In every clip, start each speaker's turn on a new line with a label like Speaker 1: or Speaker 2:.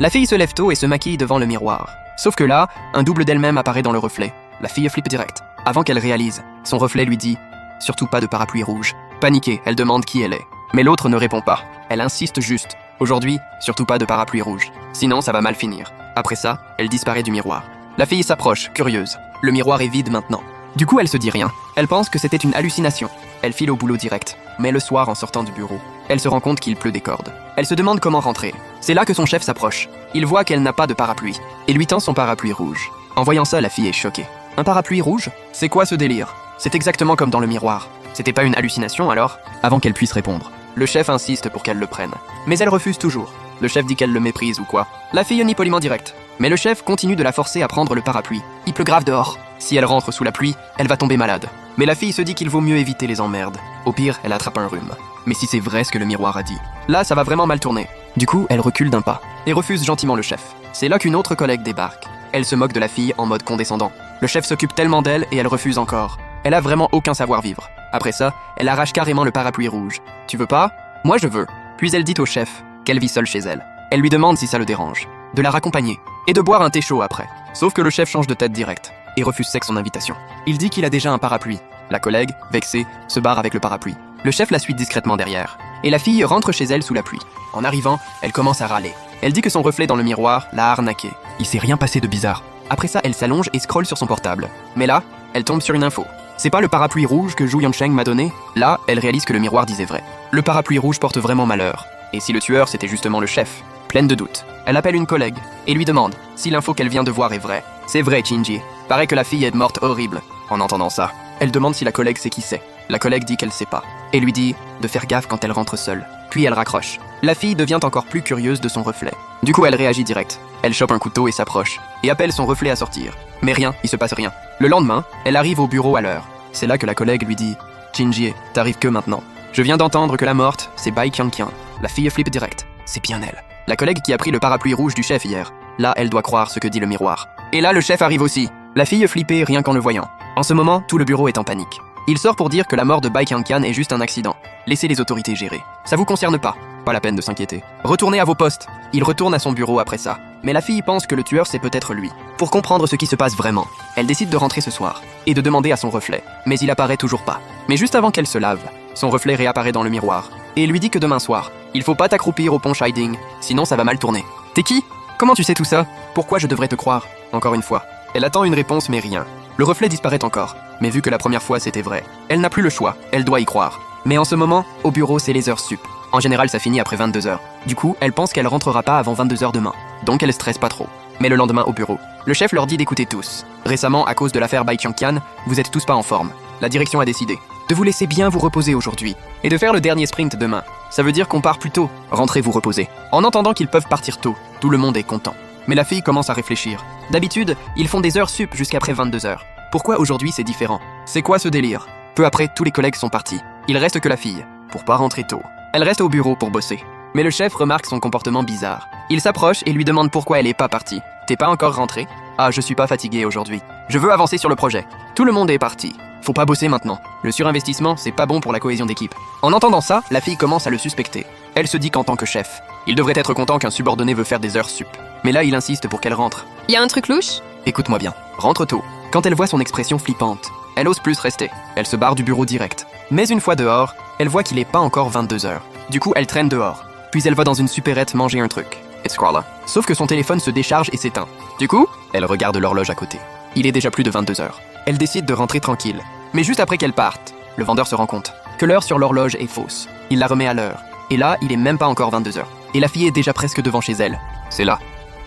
Speaker 1: La fille se lève tôt et se maquille devant le miroir. Sauf que là, un double d'elle-même apparaît dans le reflet. La fille flippe direct. Avant qu'elle réalise, son reflet lui dit « Surtout pas de parapluie rouge ». Paniquée, elle demande qui elle est. Mais l'autre ne répond pas. Elle insiste juste. Aujourd'hui, surtout pas de parapluie rouge. Sinon, ça va mal finir. Après ça, elle disparaît du miroir. La fille s'approche, curieuse. Le miroir est vide maintenant. Du coup, elle se dit rien. Elle pense que c'était une hallucination. Elle file au boulot direct. Mais le soir, en sortant du bureau, elle se rend compte qu'il pleut des cordes. Elle se demande comment rentrer. C'est là que son chef s'approche. Il voit qu'elle n'a pas de parapluie et lui tend son parapluie rouge. En voyant ça, la fille est choquée. Un parapluie rouge? C'est quoi ce délire? C'est exactement comme dans le miroir. C'était pas une hallucination alors? Avant qu'elle puisse répondre, le chef insiste pour qu'elle le prenne. Mais elle refuse toujours. Le chef dit qu'elle le méprise ou quoi. La fille nie poliment direct. Mais le chef continue de la forcer à prendre le parapluie. Il pleut grave dehors. Si elle rentre sous la pluie, elle va tomber malade. Mais la fille se dit qu'il vaut mieux éviter les emmerdes. Au pire, elle attrape un rhume. Mais si c'est vrai ce que le miroir a dit, là ça va vraiment mal tourner. Du coup, elle recule d'un pas et refuse gentiment le chef. C'est là qu'une autre collègue débarque. Elle se moque de la fille en mode condescendant. Le chef s'occupe tellement d'elle et elle refuse encore. Elle a vraiment aucun savoir-vivre. Après ça, elle arrache carrément le parapluie rouge. Tu veux pas? Moi je veux. Puis elle dit au chef qu'elle vit seule chez elle. Elle lui demande si ça le dérange de la raccompagner et de boire un thé chaud après. Sauf que le chef change de tête direct et refuse sec son invitation. Il dit qu'il a déjà un parapluie. La collègue, vexée, se barre avec le parapluie. Le chef la suit discrètement derrière. Et la fille rentre chez elle sous la pluie. En arrivant, elle commence à râler. Elle dit que son reflet dans le miroir l'a arnaquée. Il s'est rien passé de bizarre. Après ça, elle s'allonge et scrolle sur son portable. Mais là, elle tombe sur une info. C'est pas le parapluie rouge que Zhu Yangcheng m'a donné? Là, elle réalise que le miroir disait vrai. Le parapluie rouge porte vraiment malheur. Et si le tueur, c'était justement le chef? Pleine de doutes, elle appelle une collègue et lui demande si l'info qu'elle vient de voir est vraie. C'est vrai, Shinji. Paraît que la fille est morte horrible. En entendant ça, elle demande si la collègue sait qui c'est. La collègue dit qu'elle sait pas et lui dit de faire gaffe quand elle rentre seule. Puis elle raccroche. La fille devient encore plus curieuse de son reflet. Du coup, elle réagit direct. Elle chope un couteau et s'approche et appelle son reflet à sortir. Mais rien, il se passe rien. Le lendemain, elle arrive au bureau à l'heure. C'est là que la collègue lui dit Shinji, t'arrives que maintenant. Je viens d'entendre que la morte, c'est Bai Qiangqian. La fille flippe direct. C'est bien elle. La collègue qui a pris le parapluie rouge du chef hier. Là, elle doit croire ce que dit le miroir. Et là, le chef arrive aussi. La fille flippée rien qu'en le voyant. En ce moment, tout le bureau est en panique. Il sort pour dire que la mort de Bai Qiangqian est juste un accident. Laissez les autorités gérer. Ça vous concerne pas. Pas la peine de s'inquiéter. Retournez à vos postes. Il retourne à son bureau après ça. Mais la fille pense que le tueur c'est peut-être lui. Pour comprendre ce qui se passe vraiment, elle décide de rentrer ce soir et de demander à son reflet. Mais il apparaît toujours pas. Mais juste avant qu'elle se lave, son reflet réapparaît dans le miroir et lui dit que demain soir, il faut pas t'accroupir au pont Shiding, sinon ça va mal tourner. T'es qui? Comment tu sais tout ça? Pourquoi je devrais te croire? Encore une fois. Elle attend une réponse mais rien. Le reflet disparaît encore. Mais vu que la première fois c'était vrai, elle n'a plus le choix, elle doit y croire. Mais en ce moment, au bureau c'est les heures sup. En général ça finit après 22h. Du coup, elle pense qu'elle rentrera pas avant 22h demain. Donc elle stresse pas trop. Mais le lendemain au bureau, le chef leur dit d'écouter tous. Récemment, à cause de l'affaire Bai Qiangqian, vous êtes tous pas en forme. La direction a décidé de vous laisser bien vous reposer aujourd'hui et de faire le dernier sprint demain. Ça veut dire qu'on part plus tôt. Rentrez vous reposer. En entendant qu'ils peuvent partir tôt, tout le monde est content. Mais la fille commence à réfléchir. D'habitude, ils font des heures sup jusqu'après 22h. Pourquoi aujourd'hui c'est différent? C'est quoi ce délire? Peu après, tous les collègues sont partis. Il reste que la fille, pour pas rentrer tôt. Elle reste au bureau pour bosser. Mais le chef remarque son comportement bizarre. Il s'approche et lui demande pourquoi elle est pas partie. T'es pas encore rentrée? Ah, je suis pas fatigué aujourd'hui. Je veux avancer sur le projet. Tout le monde est parti. Faut pas bosser maintenant. Le surinvestissement, c'est pas bon pour la cohésion d'équipe. En entendant ça, la fille commence à le suspecter. Elle se dit qu'en tant que chef, il devrait être content qu'un subordonné veut faire des heures sup. Mais là, il insiste pour qu'elle rentre.
Speaker 2: Y a un truc louche?
Speaker 1: Écoute-moi bien. Rentre tôt. Quand elle voit son expression flippante, elle ose plus rester. Elle se barre du bureau direct. Mais une fois dehors, elle voit qu'il est pas encore 22h. Du coup, elle traîne dehors. Puis elle va dans une supérette manger un truc. It's Crawler. Sauf que son téléphone se décharge et s'éteint. Du coup, elle regarde l'horloge à côté. Il est déjà plus de 22h. Elle décide de rentrer tranquille. Mais juste après qu'elle parte, le vendeur se rend compte que l'heure sur l'horloge est fausse. Il la remet à l'heure. Et là, il est même pas encore 22h. Et la fille est déjà presque devant chez elle. C'est là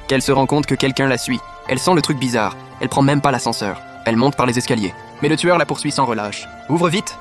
Speaker 1: qu'elle se rend compte que quelqu'un la suit. Elle sent le truc bizarre. Elle prend même pas l'ascenseur. Elle monte par les escaliers. Mais le tueur la poursuit sans relâche. Ouvre vite!